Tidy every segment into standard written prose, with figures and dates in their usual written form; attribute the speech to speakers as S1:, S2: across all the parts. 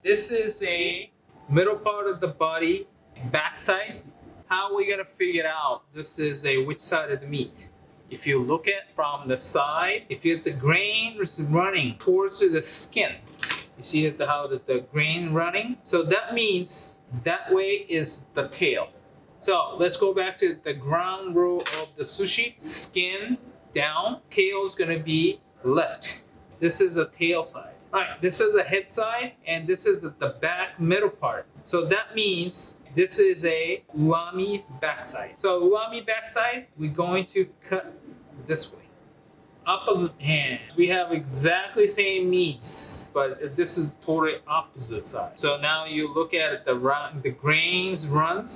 S1: This is a middle part of the body, backside. How are we gonna figure out this is a which side of the meat? If you look at from the side, if you have the grain is running towards the skin, you see how the grain running? So that means that way is the tail. So let's go back to the ground rule of the sushi. Skin down, tail is gonna be left. This is the tail side. All right, this is the head side, and this is the back middle part. So that means this is a umami backside. So umami backside, we're going to cut this way. Opposite hand. We have exactly same meats, but this is totally opposite side. So now you look at the grains runs.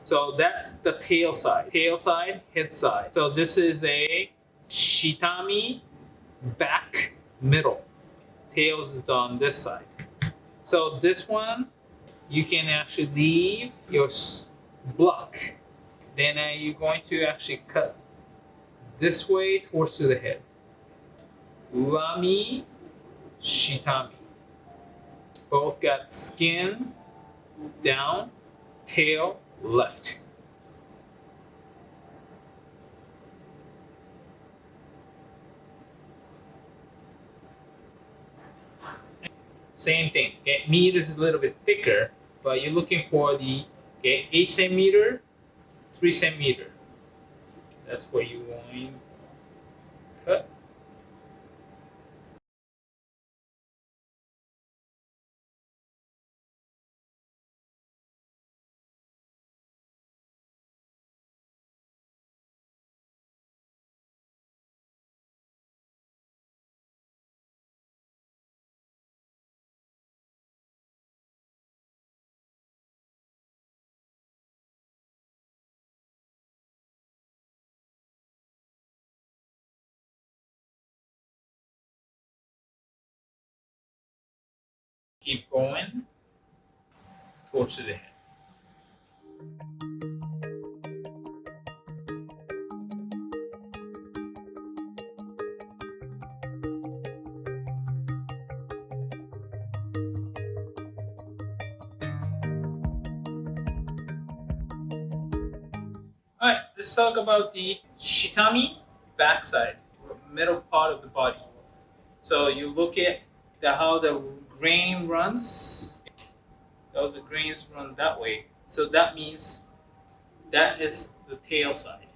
S1: So that's the tail side. Tail side, head side. So this is a shitami back middle. Tails is on this side. So this one, you can actually leave your block. Then you're going to actually cut this way towards the head. Umami, shitami. Both got skin down, tail left. Same thing. Okay, meat is a little bit thicker, but you're looking for the 8 centimeter, 3 centimeter. That's where you want to cut. Keep going towards the head. All right, let's talk about the shitami backside, middle part of the body. So you look at how the grain runs. Those grains run that way. So that means that is the tail side.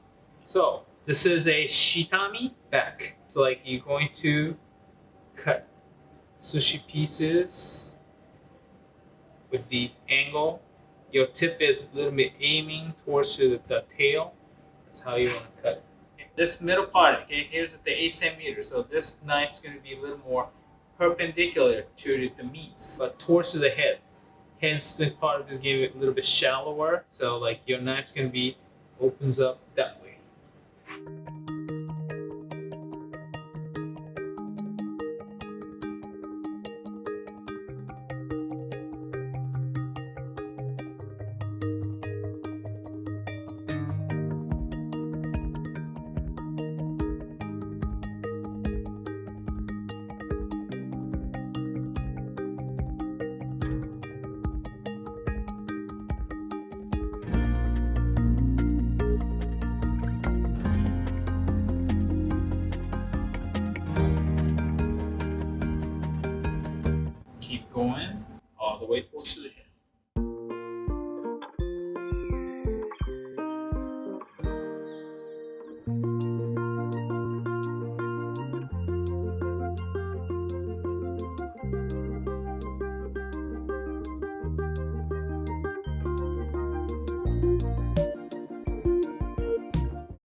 S1: So this is a shitami back. So like you're going to cut sushi pieces with the angle. Your tip is a little bit aiming towards the tail. That's how you want to cut it. This middle part, okay, here's the 8 centimeters. So this knife is going to be a little more perpendicular to the meats, but towards the head. Hence, the part is getting a little bit shallower. So like your knife's going to be opens up that way. Going all the way towards